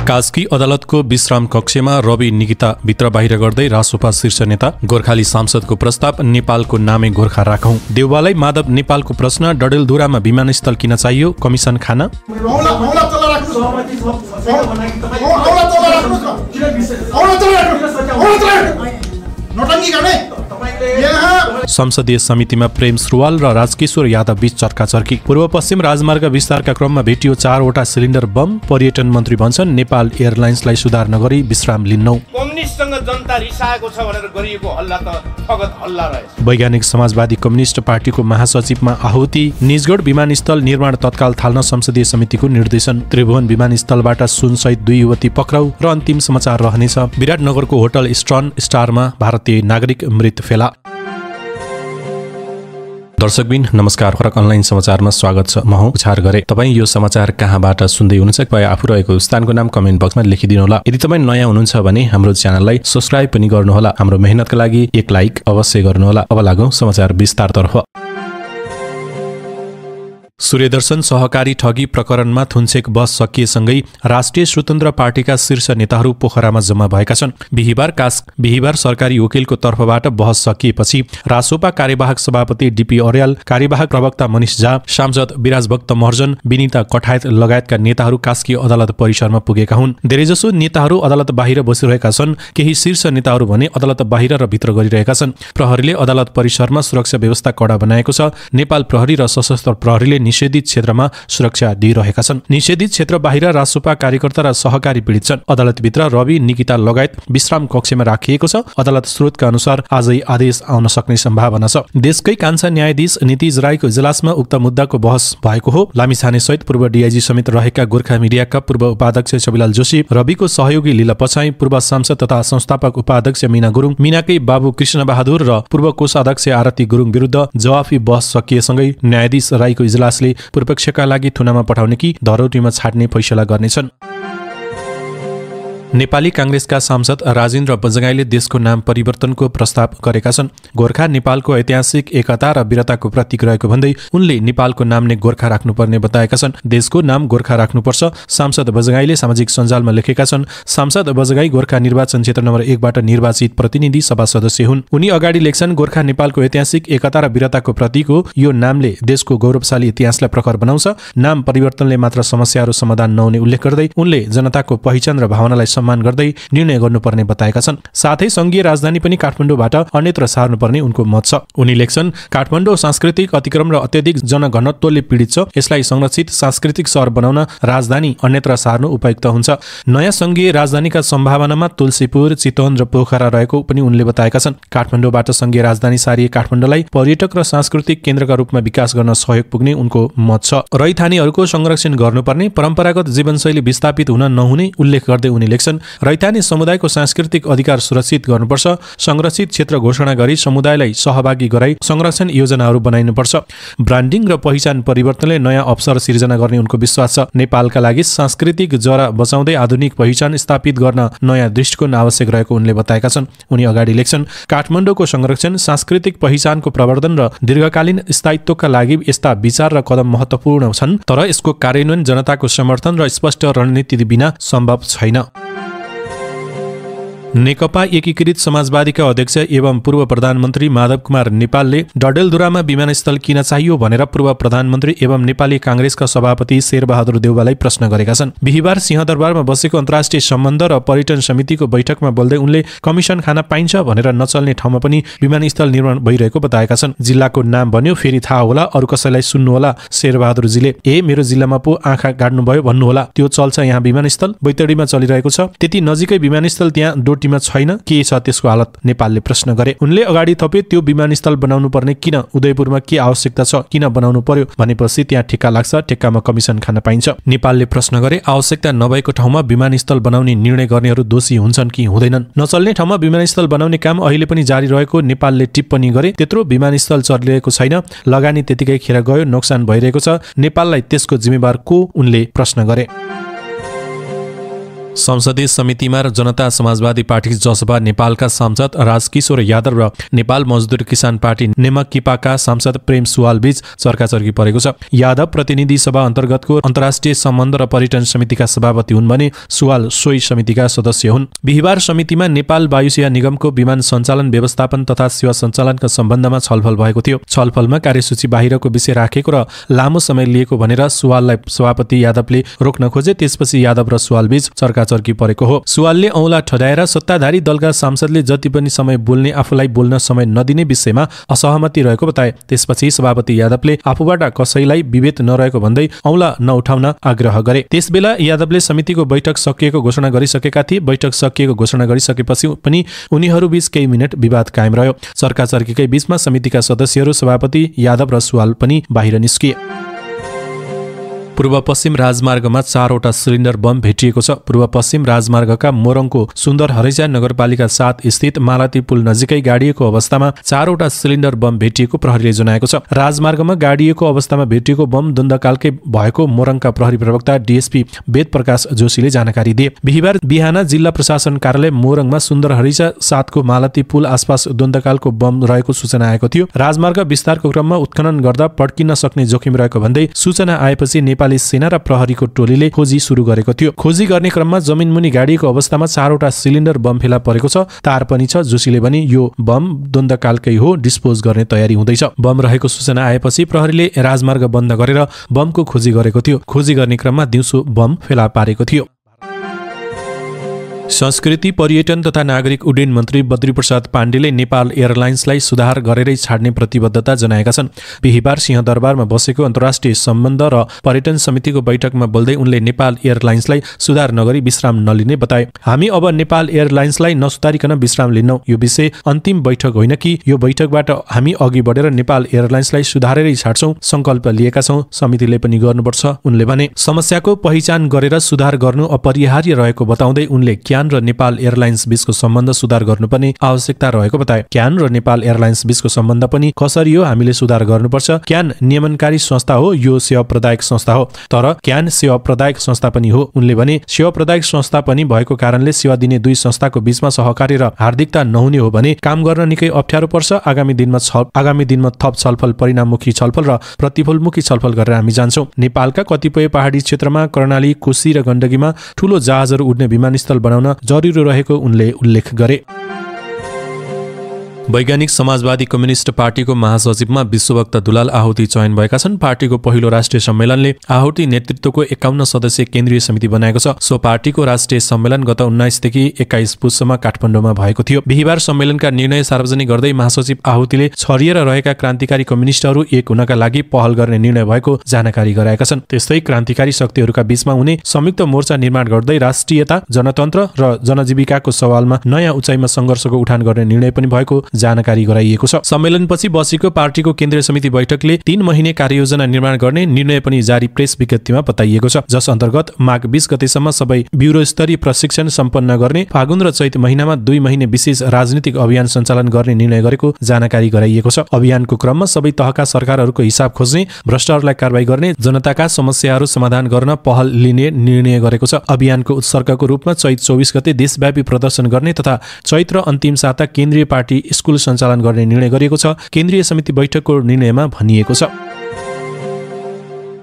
कास्की अदालतको विश्राम कक्षमा रवि निकिता भित्र बाहिर गर्दै रासोपा शीर्ष नेता गोर्खाली सांसदको प्रस्ताव नेपालको नामै गोर्खा राखौं। देउवालाई माधव नेपालको प्रश्न डडेलधुरामा विमानस्थल किन चाहियो कमिसन खान। संसदीय समितिमा प्रेम सुरुवाल र राजकिशोर यादव बीच चर्काचर्की। पूर्व पश्चिम राजमार्ग विस्तारका क्रममा भेटियो 4वटा सिलिन्डर बम। पर्यटन मन्त्री भन्छन् नेपाल एयरलाइन्सलाई सुधार नगरी विश्राम लिन्नौ। कम्युनिस्टसँग जनता रिसाएको छ भनेर गरिएको हल्ला त ठगत हल्ला रहेछ। वैज्ञानिक समाजवादी कम्युनिस्ट पार्टीको महासचिवमा आहुति। निजगढ विमानस्थल निर्माण तत्काल थाल्न संसदीय समितिको निर्देशन। त्रिभुवन विमानस्थलबाट सुनसहित 2 युवती पक्राउ र अन्तिम समाचार रहनेछ। विराटनगरको होटल स्टर्न स्टारमा भारतीय नागरिक मृत फेला। दर्शकबिन नमस्कार। फरक अनलाइन समाचारमा स्वागत छ। म हुँ उछार गरे। तपाईँ यो समाचार कहाँबाट सुन्दै हुनुहुन्छ कृपया आफू रहेको स्थानको नाम कमेन्ट बक्समा लेखिदिनु होला। यदि तपाईँ नयाँ हुनुहुन्छ भने हाम्रो च्यानललाई सब्स्क्राइब पनि गर्नुहोला। हाम्रो मेहनतका लागि एक लाइक अवश्य गर्नुहोला। अब लागौं समाचार विस्तारतर्फ। सूर्यदर्शन सहकारी ठगी प्रकरणमा थुन्सेक बस सकिएसँगै राष्ट्रिय स्वतन्त्र पार्टीका शीर्ष नेताहरू पोखरामा जम्मा भएका छन्। बिहिबार सरकारी वकिलको तर्फबाट बहस सकिएपछि रासोपा कार्यवाहक सभापति डीपी अर्याल, कार्यवाहक प्रवक्ता मनिष झा, सांसद विराजभक्त महर्जन, विनिता कठायत लगायतका नेताहरू कास्की अदालत परिसरमा पुगेका हुन्। धेरैजसो नेताहरू अदालत बाहिर बसिरहेका छन्। केही शीर्ष नेताहरू भने अदालत बाहिर र भित्र गरिरहेका छन्। प्रहरीले अदालत परिसरमा सुरक्षा व्यवस्था कडा बनाएको छ। नेपाल प्रहरी र सशस्त्र प्रहरीले निषेधित क्षेत्रमा सुरक्षा दिइरहेका छन्। निषेधित क्षेत्र बाहिर रासोपा कार्यकर्ता र सहकारी पीडित छन्। अदालतभित्र रवि निकिता लगायत विश्राम कक्षमा राखिएको छ। अदालत स्रोतका अनुसार आजै आदेश आउन सक्ने सम्भावना छ। देशकै कान्छा न्यायाधीश नितिज राईको इजलासमा उक्त मुद्दाको बहस भएको हो। लामिछाने सहित पूर्व डीआईजी समेत रहेका गोर्खा मिडियाका पूर्व उपाध्यक्ष छविलाल जोशी, रविको सहयोगी लीला पछाई, पूर्व सांसद तथा संस्थापक उपाध्यक्ष मीना गुरुङ, मीनाकै बाबु कृष्ण बहादुर र पूर्व कोषाध्यक्ष आरती गुरुङ विरुद्ध जवाफी बहस सकिएसँगै न्यायाधीश राईको इजलासले पूर्वपक्षका लागि थुनामा पठाउने कि धरौटीमा छाड्ने फैसला गर्नेछन्। नेपाली कांग्रेसका सांसद राजेन्द्र बजगाईले देशको नाम परिवर्तनको प्रस्ताव गरेका छन्। गोर्खा नेपालको ऐतिहासिक एकता र वीरताको प्रतीक रहेको भन्दै उनले नेपालको नाम नै गोर्खा राख्नुपर्ने बताएका छन्। देशको नाम गोर्खा राख्नुपर्छ, सांसद बजगाईले सामाजिक सञ्जालमा लेखेका छन्। सांसद बजगाई गोर्खा निर्वाचन क्षेत्र नम्बर 1 बाट निर्वाचित प्रतिनिधि सभा सदस्य हुन्। उनी अगाडि लेख्छन्, गोर्खा नेपालको ऐतिहासिक एकता र वीरताको प्रतीक हो। यो नामले देशको गौरवशाली इतिहासलाई प्रखर बनाउँछ। नाम परिवर्तनले मात्र समस्याहरू समाधान नहुने उल्लेख गर्दै उनले जनताको पहिचान र भावनालाई सम्मान गर्दै निर्णय गर्नुपर्ने बताएका छन्। साथै संघीय राजधानी पनि काठमाडौँबाट अन्यत्र सार्नुपर्ने उनको मत छ। उनी लेख्छन्, काठमाडौँ सांस्कृतिक अतिक्रम र अत्यधिक जनघनत्वले पीडित छ। यसलाई संरक्षित सांस्कृतिक सहर बनाउन राजधानी अन्यत्र सार्नु उपयुक्त हुन्छ। नयाँ संघीय राजधानीका सम्भावनामा तुलसीपुर, चितवन र पोखरा रहेको पनि उनले बताएका छन्। काठमाडौँबाट संघीय राजधानी सारिए काठमाडौँलाई पर्यटक र सांस्कृतिक केन्द्रका रूपमा विकास गर्न सहयोग पुग्ने उनको मत छ। रैथानेहरूको संरक्षण गर्नुपर्ने, परम्परागत जीवनशैली विस्थापित हुन नहुने उल्लेख गर्दै उनी लेख्छन्, रैथाने समुदायको सांस्कृतिक अधिकार सुरक्षित गर्नुपर्छ। संरक्षित क्षेत्र घोषणा गरी समुदायलाई सहभागी गराई संरक्षण योजनाहरू बनाइनुपर्छ। ब्रान्डिङ र पहिचान परिवर्तनले नयाँ अवसर सिर्जना गर्ने उनको विश्वास छ। नेपालका लागि सांस्कृतिक जरा बचाउँदै आधुनिक पहिचान स्थापित गर्न नयाँ दृष्टिकोण आवश्यक रहेको उनले बताएका छन्। उनी अगाडि लेख्छन्, काठमाडौँको संरक्षण, सांस्कृतिक पहिचानको प्रवर्धन र दीर्घकालीन स्थायित्वका लागि यस्ता विचार र कदम महत्त्वपूर्ण छन्, तर यसको कार्यान्वयन जनताको समर्थन र स्पष्ट रणनीति बिना सम्भव छैन। नेकपा एकीकृत समाजवादीका अध्यक्ष एवं पूर्व प्रधानमन्त्री माधव कुमार नेपालले डडेलधुरामा विमानस्थल किन चाहियो भनेर पूर्व प्रधानमन्त्री एवं नेपाली कांग्रेसका सभापति शेरबहादुर देउवालाई प्रश्न गरेका छन्। बिहिबार सिंहदरबारमा बसेको अन्तर्राष्ट्रिय सम्बन्ध र पर्यटन समितिको बैठकमा बोल्दै उनले कमिसन खान पाइन्छ भनेर नचल्ने ठाउँमा पनि विमानस्थल निर्माण भइरहेको बताएका छन्। जिल्लाको नाम भन्यो फेरि थाहा होला, अरू कसैलाई सुन्नु होला। शेरबहादुरजीले मेरो जिल्लामा पो आँखा गाड्नुभयो भन्नुहोला। त्यो चल्छ यहाँ विमानस्थल बैतडीमा चलिरहेको छ। त्यति नजिकै विमानस्थल त्यहाँ मा छैन, के छ त्यसको हालत? नेपालले प्रश्न गरे। उनले अगाडि थपे, त्यो विमानस्थल बनाउनु पर्ने किन? उदयपुरमा के आवश्यकता छ? किन बनाउनु पर्यो? भनेपछि त्यहाँ ठेक्का लाग्छ, ठेक्कामा कमिसन खान पाइन्छ। नेपालले प्रश्न गरे, आवश्यकता नभएको ठाउँमा विमानस्थल बनाउने निर्णय गर्नेहरू दोषी हुन्छन् कि हुँदैनन्? नचल्ने ठाउँमा विमानस्थल बनाउने काम अहिले पनि जारी रहेको नेपालले टिप्पणी गरे। त्यत्रो विमानस्थल चलिरहेको छैन, लगानी त्यतिकै खेर गयो, नोक्सान भइरहेको छ। नेपाललाई त्यसको जिम्मेवार को? उनले प्रश्न गरे। संसदीय समितिमा जनता समाजवादी पार्टी जसपा नेपालका सांसद राजकिशोर यादव र नेपाल मजदुर किसान पार्टी नेमकिपाका सांसद प्रेम सुवाल बीच चर्काचर्की परेको छ। यादव प्रतिनिधि सभा अन्तर्गतको अन्तर्राष्ट्रिय सम्बन्ध र पर्यटन समितिका सभापति हुन् भने सुवाल सोही समितिका सदस्य हुन्। बिहिबार समितिमा नेपाल वायुसेना निगमको विमान सञ्चालन व्यवस्थापन तथा सेवा सञ्चालनका सम्बन्धमा छलफल भएको थियो। छलफलमा कार्यसूची बाहिरको विषय राखेको र लामो समय लिएको भनेर सुवाललाई सभापति यादवले रोक्न खोजे। त्यसपछि यादव र सुवाल बीच चर्की परेको हो। सुवालले औँला ठडाएर सत्ताधारी दलका सांसदले जति पनि समय बोल्ने आफूलाई बोल्न समय नदिने विषयमा असहमति रहेको बताए। त्यसपछि सभापति यादवले आफूबाट कसैलाई विभेद नरहेको भन्दै औँला नउठाउन आग्रह गरे। त्यसबेला यादवले समितिको बैठक सकिएको घोषणा गरिसकेका थिए। बैठक सकिएको घोषणा गरिसकेपछि पनि उनीहरूबीच केही मिनट विवाद कायम रह्यो। चर्काचर्कीकै बीचमा समितिका सदस्यहरू सभापति यादव र सुवाल पनि बाहिर निस्किए। पूर्व पश्चिम राजमार्गमा 4वटा सिलिन्डर बम भेटिएको छ। पूर्व पश्चिम राजमार्गका मोरङको सुन्दर हरैजा नगरपालिका 7 स्थित मालती पुल नजिकै गाडिएको अवस्थामा 4वटा सिलिन्डर बम भेटिएको प्रहरीले जनाएको छ। राजमार्गमा गाडिएको अवस्थामा भेटिएको बम द्वन्द्वकालकै भएको मोरङका प्रहरी प्रवक्ता डीएसपी वेद प्रकाश जोशीले जानकारी दिए। बिहिबार बिहान जिल्ला प्रशासन कार्यालय मोरङमा सुन्दर हरैजा 7 को मालती पुल आसपास द्वन्द्वकालको बम रहेको सूचना आएको थियो। राजमार्ग विस्तारको क्रममा उत्खनन गर्दा पड्किन सक्ने जोखिम रहेको भन्दै सूचना आएपछि नेपाली सेना र प्रहरीको टोलीले खोजी सुरु गरेको थियो। खोजी गर्ने क्रममा जमिनमुनि गाडिएको अवस्थामा 4वटा सिलिन्डर बम फेला परेको छ। तार पनि छ। जोशीले भने यो बम द्वन्द्वकालकै हो, डिस्पोज गर्ने तयारी हुँदैछ। बम रहेको सूचना आएपछि प्रहरीले राजमार्ग बन्द गरेर बमको खोजी गरेको थियो। खोजी गर्ने क्रममा दिउँसो बम फेला पारेको थियो। संस्कृति पर्यटन तथा नागरिक उड्डयन मन्त्री बद्रीप्रसाद पाण्डेले नेपाल एयरलाइन्सलाई सुधार गरेरै छाड्ने प्रतिबद्धता जनाएका छन्। बिहिबार सिंहदरबारमा बसेको अन्तर्राष्ट्रिय सम्बन्ध र पर्यटन समितिको बैठकमा बोल्दै उनले नेपाल एयरलाइन्सलाई सुधार नगरी विश्राम नलिने बताए। हामी अब नेपाल एयरलाइन्सलाई नसुधारिकन विश्राम लिन्नौ। यो विषय अन्तिम बैठक होइन कि यो बैठकबाट हामी अघि बढेर नेपाल एयरलाइन्सलाई सुधारेरै छाड्छौं संकल्प लिएका छौं। समितिले पनि गर्नुपर्छ। उनले भने समस्याको पहिचान गरेर सुधार गर्नु अपरिहार्य रहेको बताउँदै उनले क्यान र नेपाल एयरलाइन्स बीचको सम्बन्ध सुधार गर्नुपर्ने आवश्यकता रहेको बताए। क्यान र नेपाल एयरलाइन्स बीचको सम्बन्ध पनि कसरी हो हामीले सुधार गर्नुपर्छ। क्यान नियमनकारी संस्था हो, यो सेवा प्रदायक संस्था हो, तर क्यान सेवा प्रदायक संस्था पनि हो। उनले भने सेवा प्रदायक संस्था पनि भएको कारणले सेवा दिने दुई संस्थाको बीचमा सहकारी र हार्दिकता नहुने हो भने काम गर्न निकै अप्ठ्यारो पर्छ। आगामी दिनमा थप छलफल, परिणाममुखी छलफल र प्रतिफलमुखी छलफल गरेर हामी जान्छौं। नेपालका कतिपय पहाडी क्षेत्रमा कर्णाली, कोशी र गण्डकीमा ठूलो जहाजहरू उड्ने विमानस्थल बनाउन जरुरी रहेको उनले उल्लेख गरे। वैज्ञानिक समाजवादी कम्युनिस्ट पार्टीको महासचिवमा विश्वभक्त दुलाल आहुति चयन भएका छन्। पार्टीको पहिलो राष्ट्रिय सम्मेलनले आहुति नेतृत्वको 51 सदस्यीय केन्द्रीय समिति बनाएको छ। सो पार्टीको राष्ट्रिय सम्मेलन गत 19 देखि 21 पुससम्म काठमाडौँमा भएको थियो। बिहिबार सम्मेलनका निर्णय सार्वजनिक गर्दै महासचिव आहुतिले छरिएर रहेका क्रान्तिकारी कम्युनिस्टहरू एक हुनका लागि पहल गर्ने निर्णय भएको जानकारी गराएका छन्। त्यस्तै क्रान्तिकारी शक्तिहरूका बीचमा हुने संयुक्त मोर्चा निर्माण गर्दै राष्ट्रियता, जनतन्त्र र जनजीविकाको सवालमा नयाँ उचाइमा सङ्घर्षको उठान गर्ने निर्णय पनि भएको जानकारी गराइएको छ। सम्मेलनपछि बसेको पार्टीको केन्द्रीय समिति बैठकले 3 महिने कार्ययोजना निर्माण गर्ने निर्णय पनि जारी प्रेस विज्ञप्तिमा बताइएको छ। जस अन्तर्गत माघ 20 गतेसम्म सबै ब्युरो स्तरीय प्रशिक्षण सम्पन्न गर्ने, फागुन र चैत महिनामा 2 महिने विशेष राजनीतिक अभियान सञ्चालन गर्ने निर्णय गरेको जानकारी गराइएको छ। अभियानको क्रममा सबै तहका सरकारहरूको हिसाब खोज्ने, भ्रष्टहरूलाई कारबाही गर्ने, जनताका समस्याहरू समाधान गर्न पहल लिने निर्णय गरेको छ। अभियानको उत्सर्गको रूपमा चैत 24 गते देशव्यापी प्रदर्शन गर्ने तथा चैत्र अन्तिम साता केन्द्रीय पार्टी स्कुल सञ्चालन गर्ने निर्णय गरिएको छ। केन्द्रीय समिति बैठकको निर्णयमा भनिएको छ।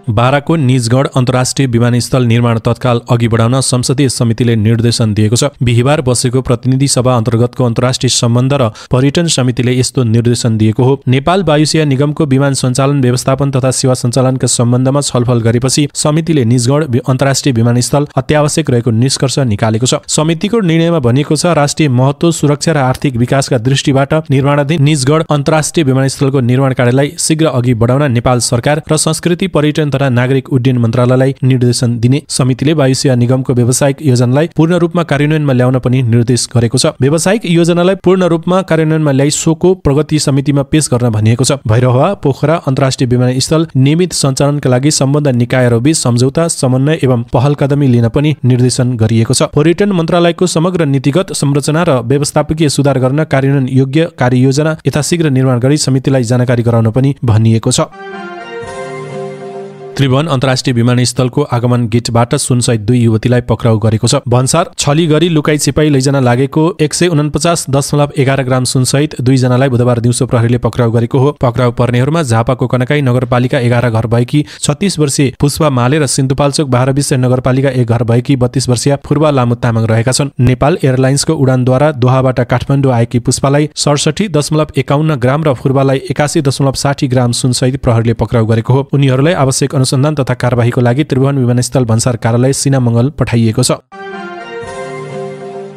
बाराको निजगढ अन्तर्राष्ट्रिय विमानस्थल निर्माण तत्काल अघि बढाउन संसदीय समितिले निर्देशन दिएको छ। बिहिबार बसेको प्रतिनिधि सभा अन्तर्गतको अन्तर्राष्ट्रिय सम्बन्ध र पर्यटन समितिले यस्तो निर्देशन दिएको हो। नेपाल वायुसेना निगमको विमान सञ्चालन व्यवस्थापन तथा सेवा सञ्चालनका सम्बन्धमा छलफल गरेपछि समितिले निजगढ अन्तर्राष्ट्रिय विमानस्थल अत्यावश्यक रहेको निष्कर्ष निकालेको छ। समितिको निर्णयमा भनिएको छ राष्ट्रिय महत्त्व, सुरक्षा र आर्थिक विकासका दृष्टिबाट निर्माणाधीन निजगढ अन्तर्राष्ट्रिय विमानस्थलको निर्माण कार्यलाई शीघ्र अघि बढाउन नेपाल सरकार र संस्कृति, पर्यटन तथा नागरिक उड्डयन मन्त्रालयलाई निर्देशन दिने। समितिले वायुसेना निगमको व्यावसायिक योजनालाई पूर्ण रूपमा कार्यान्वयनमा ल्याउन पनि निर्देश गरेको छ। व्यावसायिक योजनालाई पूर्ण रूपमा कार्यान्वयनमा ल्याई सोको प्रगति समितिमा पेश गर्न भनिएको छ। भैरहवा, पोखरा अन्तर्राष्ट्रिय विमानस्थल नियमित सञ्चालनका लागि सम्बन्धित निकायहरूबीच सम्झौता, समन्वय एवं पहल कदमी लिन पनि निर्देशन गरिएको छ। पर्यटन मन्त्रालयको समग्र नीतिगत संरचना र व्यवस्थापकीय सुधार गर्न कार्यान्वयन योग्य कार्ययोजना यथाशीघ्र निर्माण गरी समितिलाई जानकारी गराउन पनि भनिएको छ। त्रिभुवन अन्तर्राष्ट्रिय विमानस्थलको आगमन गेटबाट सुनसहित 2 युवतीलाई पक्राउ गरेको छ। भन्सार छली गरी लुकाई छिपाई लैजान लागेको 149.11 ग्राम सुनसहित 2 जनालाई बुधबार दिउँसो प्रहरीले पक्राउ गरेको हो। पक्राउ पर्नेहरूमा झापाको कनकाई नगरपालिका 11 घर भएकी 36 वर्षीय पुष्पा माले र सिन्धुपाल्चोक 12 विषय नगरपालिका 1 घर भएकी 32 वर्षीय फुर्बा लामु तामाङ रहेका छन्। नेपाल एयरलाइन्सको उडानद्वारा दोहाबाट काठमाडौँ आएकी पुष्पालाई 67.51 ग्राम र फुर्बालाई 81.60 ग्राम सुनसहित प्रहरीले पक्राउ गरेको हो। उनीहरूलाई आवश्यक अनुसन्धान तथा कारबाहीको लागि त्रिभुवन विमानस्थल भन्सार कार्यालय सिनामङ्गल पठाइएको छ।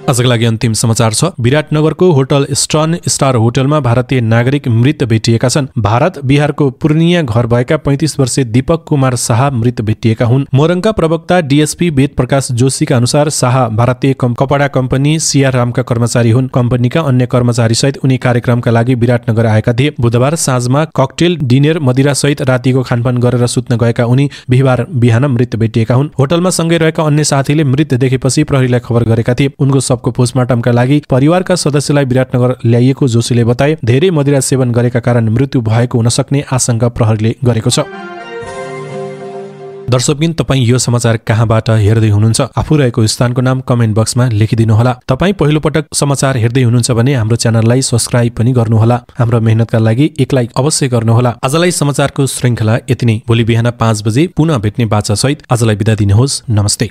आजका लागि अन्तिम समाचार छ। विराटनगरको होटल स्टर्न स्टार होटलमा भारतीय नागरिक मृत भेटिएका छन्। भारत बिहारको पूर्णिया घर भएका 35 वर्षीय दीपक कुमार शाह मृत भेटिएका हुन्। मोरङका प्रवक्ता डीएसपी वेद प्रकाश जोशीका अनुसार शाह भारतीय कपडा कम्पनी सिया रामका कर्मचारी हुन्। कम्पनीका अन्य कर्मचारी सहित उनी कार्यक्रमका लागि विराटनगर आएका थिए। बुधबार साँझमा ककटेल डिनर मदिरा सहित रातिको खानपान गरेर सुत्न गएका उनी बिहीबार बिहान मृत भेटिएका हुन्। होटलमा सँगै रहेका अन्य साथीले मृत देखेपछि प्रहरीलाई खबर गरेका थिए। उनको को पोस्टमार्टमका लागि परिवारका सदस्यलाई विराटनगर ल्याइएको जोशीले बताए। धेरै मदिरा सेवन गरेका कारण मृत्यु भएको हुन सक्ने आशंका प्रहरीले गरेको छ। दर्शकबिन, तपाईँ यो समाचार कहाँबाट हेर्दै हुनुहुन्छ? आफू रहेको स्थानको नाम कमेन्ट बक्समा लेखिदिनुहोला। तपाईँ पहिलो पटक समाचार हेर्दै हुनुहुन्छ भने हाम्रो च्यानललाई सब्स्क्राइब पनि गर्नुहोला। हाम्रो मेहनतका लागि एक लाइक अवश्य गर्नुहोला। आजलाई समाचारको श्रृङ्खला यति नै। भोलि बिहान 5 बजे पुनः भेट्ने बाचा सहित आजलाई बिदा दिनुहोस्। नमस्ते।